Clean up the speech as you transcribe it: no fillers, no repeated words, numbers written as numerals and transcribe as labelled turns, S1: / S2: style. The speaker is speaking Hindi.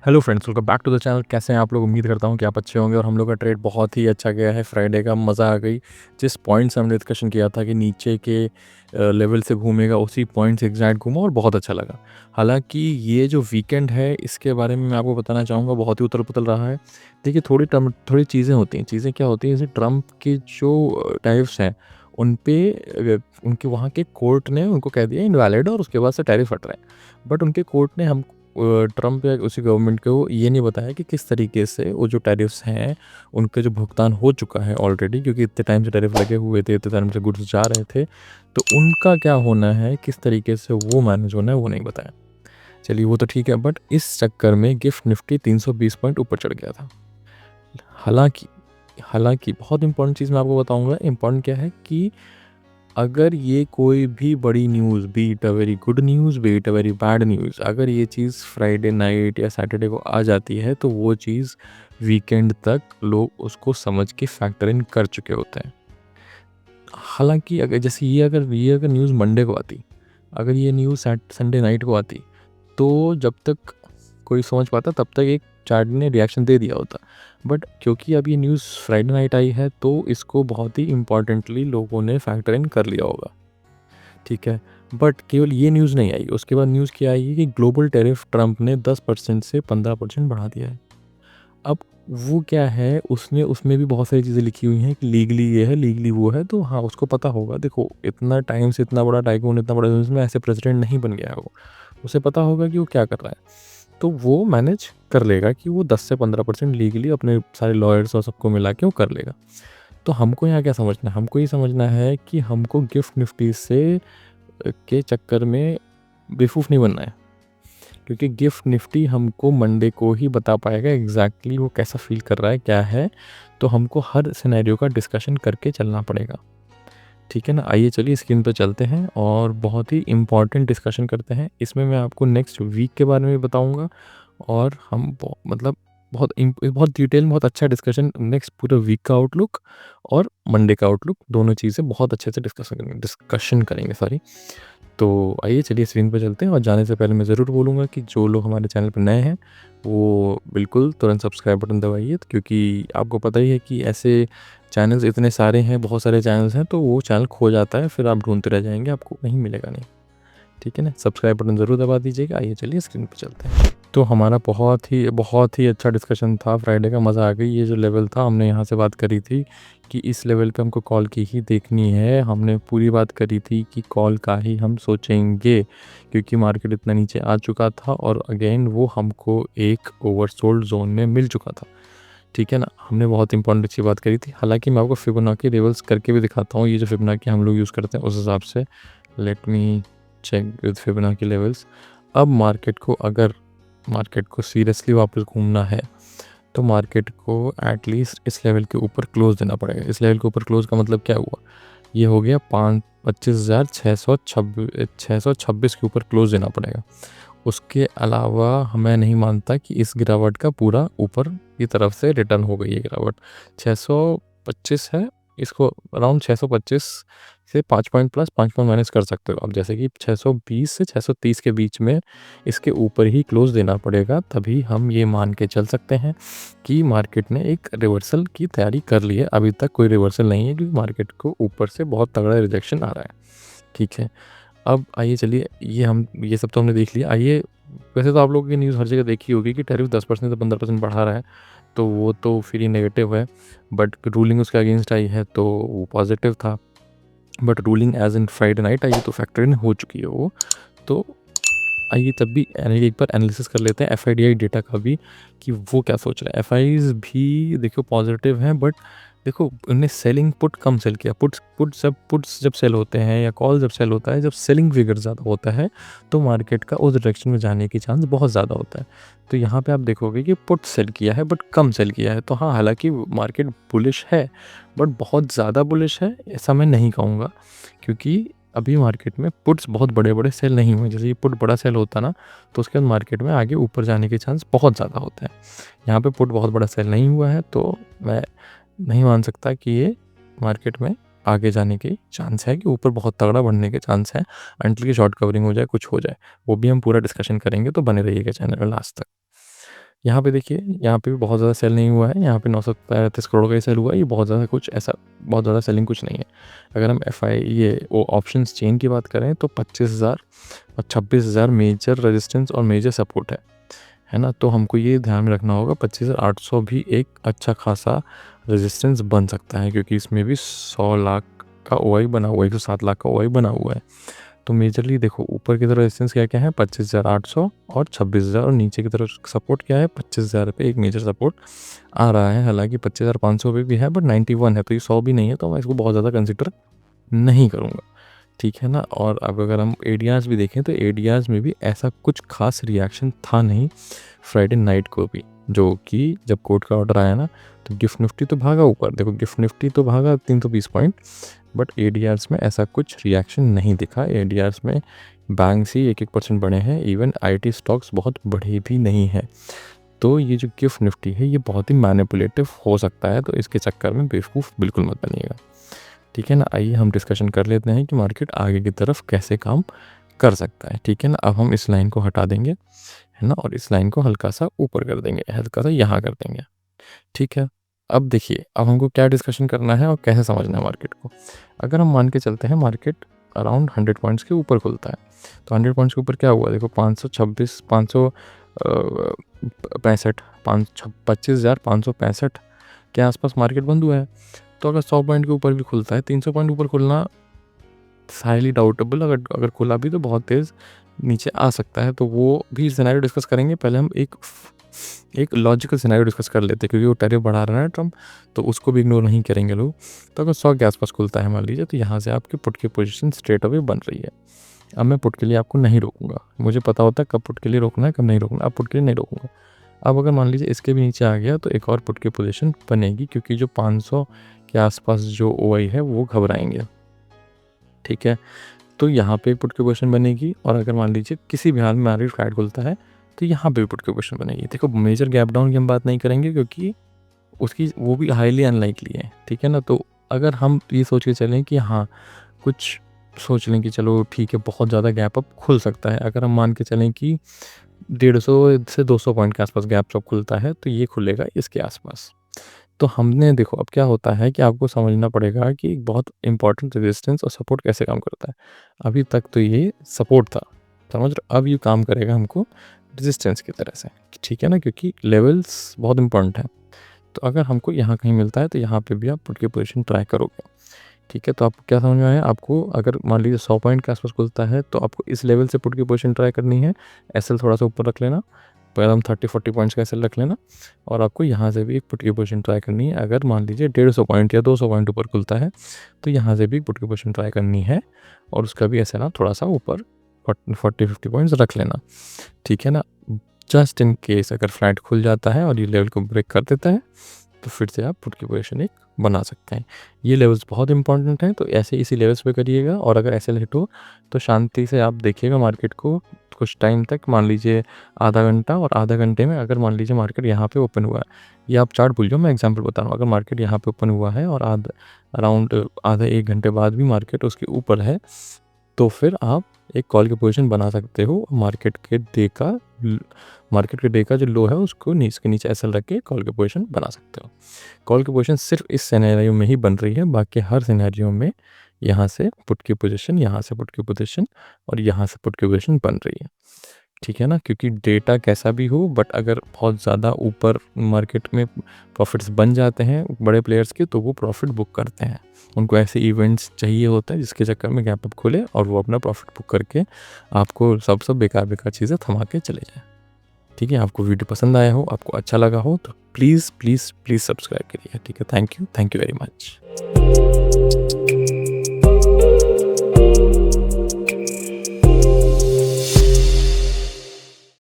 S1: Hello friends, welcome back to the channel. कैसे हैं आप लोग? उम्मीद करता हूं कि आप अच्छे होंगे। और हम लोग का ट्रेड बहुत ही अच्छा गया है। फ्राइडे का मज़ा आ गई। जिस पॉइंट से हमने डिस्कशन किया था कि नीचे के लेवल से घूमेगा, उसी पॉइंट से एग्जैक्ट घूमा और बहुत अच्छा लगा। हालांकि ये जो वीकेंड है, इसके बारे में मैं आपको बताना चाहूँगा, बहुत ही उथल पुथल रहा है। देखिए, थोड़ी चीज़ें होती हैं। चीज़ें क्या होती हैं, जैसे ट्रम्प के जो टैरिफ्स हैं, उन पे उनके वहाँ के कोर्ट ने उनको कह दिया इनवैलिड, और उसके बाद से टैरिफ हट रहे हैं। बट उनके कोर्ट ने हम ट्रम्प या उसी गवर्नमेंट को ये नहीं बताया कि किस तरीके से वो जो टैरिफ्स हैं, उनका जो भुगतान हो चुका है ऑलरेडी, क्योंकि इतने टाइम से टैरिफ लगे हुए थे, इतने टाइम से गुड्स जा रहे थे, तो उनका क्या होना है, किस तरीके से वो मैनेज होना है, वो नहीं बताया। चलिए, वो तो ठीक है। बट इस चक्कर में गिफ्ट निफ्टी 320 पॉइंट ऊपर चढ़ गया था। हालांकि हालांकि बहुत इंपॉर्टेंट चीज़ मैं आपको बताऊंगा। इंपॉर्टेंट क्या है कि अगर ये कोई भी बड़ी news, B it a very good news, B it a very bad news, अगर ये चीज़ फ्राइडे नाइट या सैटरडे को आ जाती है, तो वो चीज़ वीकेंड तक लोग उसको समझ के फैक्टर इन कर चुके होते हैं। हालांकि अगर जैसे ये अगर न्यूज़ मंडे को आती, अगर ये न्यूज़ संडे नाइट को आती, तो जब तक कोई समझ पाता, तब तक एक चार्ट ने रिएक्शन दे दिया होता। बट क्योंकि अब ये न्यूज़ फ्राइडे नाइट आई है, तो इसको बहुत ही इम्पॉर्टेंटली लोगों ने फैक्टर इन कर लिया होगा। ठीक है। बट केवल ये न्यूज़ नहीं आई, उसके बाद न्यूज़ क्या आई कि ग्लोबल टैरिफ ट्रंप ने 10% से 15% बढ़ा दिया है। अब वो क्या है, उसने उसमें भी बहुत सारी चीज़ें लिखी हुई हैं कि लीगली ये है, लीगली वो है। तो हाँ, उसको पता होगा। देखो, इतना टाइम से इतना बड़ा टाइकून, इतना बड़ा बिजनेस में ऐसे प्रेसिडेंट नहीं बन गया है वो। उसे पता होगा कि वो क्या कर रहा है। तो वो मैनेज कर लेगा कि वो 10 से 15% लीगली अपने सारे लॉयर्स और सबको मिला के वो कर लेगा। तो हमको यहाँ क्या समझना है? हमको ये समझना है कि हमको गिफ्ट निफ्टी से के चक्कर में बेवकूफ़ नहीं बनना है। क्योंकि गिफ्ट निफ्टी हमको मंडे को ही बता पाएगा एग्जैक्टली वो कैसा फील कर रहा है, क्या है। तो हमको हर सिनेरियो का डिस्कशन करके चलना पड़ेगा। ठीक है ना? आइए, चलिए स्क्रीन पर चलते हैं और बहुत ही इम्पॉर्टेंट डिस्कशन करते हैं। इसमें मैं आपको नेक्स्ट वीक के बारे में बताऊंगा। और हम मतलब बहुत डिटेल में बहुत अच्छा डिस्कशन, नेक्स्ट पूरे वीक का आउटलुक और मंडे का आउटलुक, दोनों चीज़ें बहुत अच्छे से डिस्कशन करेंगे, सॉरी। तो आइए, चलिए स्क्रीन पर चलते हैं। और जाने से पहले मैं ज़रूर बोलूँगा कि जो लोग हमारे चैनल पर नए हैं, वो बिल्कुल तुरंत सब्सक्राइब बटन दबाइए, क्योंकि आपको पता ही है कि ऐसे चैनल्स इतने सारे हैं, बहुत सारे चैनल्स हैं, तो वो चैनल खो जाता है, फिर आप ढूंढते रह जाएंगे, आपको कहीं मिलेगा नहीं। ठीक है ना? सब्सक्राइब बटन ज़रूर दबा दीजिएगा। आइए, चलिए स्क्रीन पर चलते हैं। तो हमारा बहुत ही अच्छा डिस्कशन था फ्राइडे का। मज़ा आ गई। ये जो लेवल था, हमने यहाँ से बात करी थी कि इस लेवल पे हमको कॉल की ही देखनी है। हमने पूरी बात करी थी कि कॉल का ही हम सोचेंगे, क्योंकि मार्केट इतना नीचे आ चुका था और अगेन वो हमको एक ओवरसोल्ड जोन में मिल चुका था। ठीक है ना? हमने बहुत इंपॉर्टेंट अच्छी बात करी थी। हालांकि मैं आपको फिबोनाची लेवल्स करके भी दिखाता हूँ। ये जो फिबोनाची हम लोग यूज़ करते हैं, उस हिसाब से let me check with Fibonacci levels. अब मार्केट को सीरियसली वापस घूमना है, तो मार्केट को एटलीस्ट इस लेवल के ऊपर क्लोज देना पड़ेगा। इस लेवल के ऊपर क्लोज का मतलब क्या हुआ? ये हो गया 25,626 के ऊपर क्लोज देना पड़ेगा। उसके अलावा मैं नहीं मानता कि इस गिरावट का पूरा ऊपर की तरफ से रिटर्न हो गई है गिरावट। 625 है, इसको अराउंड 625 से 5 पॉइंट प्लस 5 पॉइंट माइनस कर सकते हो आप। जैसे कि 620 से 630 के बीच में इसके ऊपर ही क्लोज देना पड़ेगा, तभी हम ये मान के चल सकते हैं कि मार्केट ने एक रिवर्सल की तैयारी कर ली है। अभी तक कोई रिवर्सल नहीं है, क्योंकि मार्केट को ऊपर से बहुत तगड़ा रिजेक्शन आ रहा है। ठीक है। अब आइए, चलिए, ये सब तो हमने देख लिया। आइए, वैसे तो आप लोगों की न्यूज़ हर जगह देखी होगी कि टैरिफ 10% से 15% बढ़ा रहा है, तो वो तो फिर ही नेगेटिव है। बट रूलिंग उसके अगेंस्ट आई है, तो वो पॉजिटिव था। But ruling as in Friday night आई है, तो फैक्टर इन हो चुकी है वो। तो आइए तब भी एक बार एनालिसिस कर लेते हैं एफआईडीआई डेटा का भी, कि वो क्या सोच रहा है। एफआईज भी देखो पॉजिटिव हैं, बट देखो उन्होंने सेलिंग पुट कम सेल किया। पुट्स जब सेल होते हैं या कॉल जब सेल होता है, जब सेलिंग फिगर ज़्यादा होता है, तो मार्केट का उस डायरेक्शन में जाने की चांस बहुत ज़्यादा होता है। तो यहाँ पे आप देखोगे कि पुट सेल किया है, बट कम सेल किया है। तो हाँ, हालांकि मार्केट बुलिश है, बट बहुत ज़्यादा बुलिश है ऐसा मैं नहीं कहूँगा, क्योंकि अभी मार्केट में पुट्स बहुत बड़े-बड़े सेल नहीं हुए। जैसे ये पुट बड़ा सेल होता ना, तो उसके बाद मार्केट में आगे ऊपर जाने के चांस बहुत ज़्यादा होते हैं। यहाँ पे पुट बहुत बड़ा सेल नहीं हुआ है, तो मैं नहीं मान सकता कि ये मार्केट में आगे जाने के चांस है, कि ऊपर बहुत तगड़ा बढ़ने के चांस है, अंटिल की शॉर्ट कवरिंग हो जाए, कुछ हो जाए। वो भी हम पूरा डिस्कशन करेंगे, तो बने रहिएगा चैनल में लास्ट तक। यहाँ पे देखिए, यहाँ पे भी बहुत ज़्यादा सेल नहीं हुआ है, यहाँ पे 935 करोड़ का ही सेल हुआ है, ये बहुत ज़्यादा कुछ ऐसा बहुत ज़्यादा सेलिंग कुछ नहीं है। अगर हम ये वो ऑप्शंस चेन की बात करें तो 25,000 और 26,000 मेजर रेजिस्टेंस और मेजर सपोर्ट है ना? तो हमको ये ध्यान में रखना होगा 25,800 भी एक अच्छा खासा रेजिस्टेंस बन सकता है, क्योंकि इसमें भी 100 लाख का ओआई बना हुआ है, 107 लाख का ओआई बना हुआ है। तो मेजरली देखो ऊपर की तरफ रेजिस्टेंस क्या-क्या है, 25,800 और 26,000, और नीचे की तरफ सपोर्ट क्या है, 25,000 पे एक मेजर सपोर्ट आ रहा है। हालाँकि 25,500 पे भी है, बट 91 है, तो ये 100 भी नहीं है, तो मैं इसको बहुत ज़्यादा कंसिडर नहीं करूँगा। ठीक है ना? और अब अगर हम एडीआर्स भी देखें तो एडीआर्स में भी ऐसा कुछ ख़ास रिएक्शन था नहीं फ्राइडे नाइट को भी, जो कि जब कोर्ट का ऑर्डर आया ना, तो गिफ्ट निफ्टी तो भागा ऊपर। देखो गिफ्ट निफ्टी तो भागा 320 पॉइंट, बट एडीआर्स में ऐसा कुछ रिएक्शन नहीं दिखा। एडीआर्स में बैंक्स ही 1-1% बढ़े हैं, इवन आईटी स्टॉक्स बहुत बढ़े भी नहीं हैं। तो ये जो गिफ्ट निफ्टी है, ये बहुत ही मैनिपुलेटिव हो सकता है, तो इसके चक्कर में बेवकूफ़ बिल्कुल मत बनिएगा। ठीक है ना? आइए हम डिस्कशन कर लेते हैं कि मार्केट आगे की तरफ कैसे काम कर सकता है। ठीक है ना? अब हम इस लाइन को हटा देंगे, है ना? और इस लाइन को हल्का-सा ऊपर कर देंगे, हल्का-सा यहाँ कर देंगे। ठीक है? अब देखिए, अब हमको क्या डिस्कशन करना है और कैसे समझना है मार्केट को। अगर हम मान के चलते हैं मार्केट अराउंड 100 पॉइंट्स के ऊपर खुलता है, तो 100 पॉइंट्स के ऊपर क्या हुआ? देखो 526 500 65 25,565 के आसपास मार्केट बंद हुआ है। तो अगर 100 पॉइंट के ऊपर भी खुलता है, 300 पॉइंट ऊपर खुलना हाईली डाउटेबल, अगर अगर खुला भी तो बहुत तेज़ नीचे आ सकता है। तो वो भी सिनेरियो डिस्कस करेंगे। पहले हम एक लॉजिकल सिनेरियो डिस्कस कर लेते हैं, क्योंकि वो टैरिफ बढ़ा रहा है ना ट्रम्प, तो उसको भी इग्नोर नहीं करेंगे लोग। तो अगर 100 के आसपास खुलता है मान लीजिए, तो यहाँ से आपकी पुट की पोजीशन स्ट्रेट अवे बन रही है। अब मैं पुट के लिए आपको नहीं रोकूंगा, मुझे पता होता है कब पुट के लिए रोकना है, कब नहीं रोकना। अब पुट के लिए नहीं रोकूंगा। अब अगर मान लीजिए इसके भी नीचे आ गया, तो एक और पुट की पोजीशन बनेगी, क्योंकि जो 500 के आसपास जो ओआई है वो घबराएंगे। ठीक है? तो यहाँ पे पुट की पोजीशन बनेगी, और अगर मान लीजिए किसी भी हाल में मार्केट फ्लैट खुलता है, तो यहाँ पे भी पुट की पोजीशन बनेगी। देखो मेजर गैप डाउन की हम बात नहीं करेंगे, क्योंकि उसकी वो भी हाईली अनलाइकली है। ठीक है ना? तो अगर हम ये सोच के चलें कि हाँ, कुछ सोच लें कि चलो ठीक है, बहुत ज़्यादा गैप अप खुल सकता है। अगर हम मान के चलें कि 150 से 200 पॉइंट के आसपास गैप अप खुलता है, तो ये खुलेगा इसके आसपास। तो हमने देखो अब क्या होता है कि आपको समझना पड़ेगा कि एक बहुत इंपॉर्टेंट रेजिस्टेंस और सपोर्ट कैसे काम करता है। अभी तक तो ये सपोर्ट था, समझ रहे हो? अब ये काम करेगा हमको रेजिस्टेंस की तरह से। ठीक है ना? क्योंकि लेवल्स बहुत इंपॉर्टेंट हैं। तो अगर हमको यहाँ कहीं मिलता है, तो यहाँ पे भी आप पुट की पोजीशन ट्राई करोगे। ठीक है? तो आपको क्या समझ में आया? आपको अगर मान लीजिए 100 पॉइंट के आसपास खुलता है, तो आपको इस लेवल से पुट की पोजीशन ट्राई करनी है। एसएल थोड़ा सा ऊपर रख लेना, पहले हम 30-40 पॉइंट्स का एसएल रख लेना, और आपको यहाँ से भी एक पुट की पोजीशन ट्राई करनी है। अगर मान लीजिए 150 पॉइंट या 200 पॉइंट ऊपर खुलता है, तो यहाँ से भी पुट की पोजीशन ट्राई करनी है, और उसका भी एसएल आप थोड़ा सा ऊपर 40-50 पॉइंट्स रख लेना। ठीक है ना? जस्ट इन केस अगर फ्लैट खुल जाता है और ये लेवल को ब्रेक कर देता है, तो फिर से आप पुट की पोजीशन एक बना सकते हैं। ये लेवल्स बहुत इंपॉर्टेंट हैं, तो ऐसे इसी लेवल्स पे करिएगा, और अगर एसएल हिट हो तो शांति से आप देखिएगा मार्केट को कुछ टाइम तक, मान लीजिए आधा घंटा, और आधा घंटे में अगर मान लीजिए मार्केट यहाँ पे ओपन हुआ है, ये आप चार्ट भूल जाओ, मैं एग्जांपल बता रहा हूँ। अगर मार्केट यहाँ पे ओपन हुआ है और अराउंड आधा 1 घंटे बाद भी मार्केट उसके ऊपर है, तो फिर आप एक कॉल की पोजीशन बना सकते हो। मार्केट के डे का जो लो है उसको इसके नीचे एसएल रख के कॉल की पोजीशन बना सकते हो। कॉल की पोजीशन सिर्फ इस सिनेरियो में ही बन रही है, बाकी हर सिनेरियो में यहाँ से पुट की पोजीशन, यहाँ से पुट की पोजीशन, और यहाँ से पुट की पोजीशन बन रही है। ठीक है ना? क्योंकि डेटा कैसा भी हो, बट अगर बहुत ज़्यादा ऊपर मार्केट में प्रॉफिट्स बन जाते हैं बड़े प्लेयर्स के, तो वो प्रॉफिट बुक करते हैं। उनको ऐसे इवेंट्स चाहिए होता है जिसके चक्कर में गैप अप खुले और वो अपना प्रॉफिट बुक करके आपको सब बेकार चीज़ें थमा के चले जाएँ। ठीक है? आपको वीडियो पसंद आया हो, आपको अच्छा लगा हो, तो प्लीज़ सब्सक्राइब करिए। ठीक है? Thank you very much.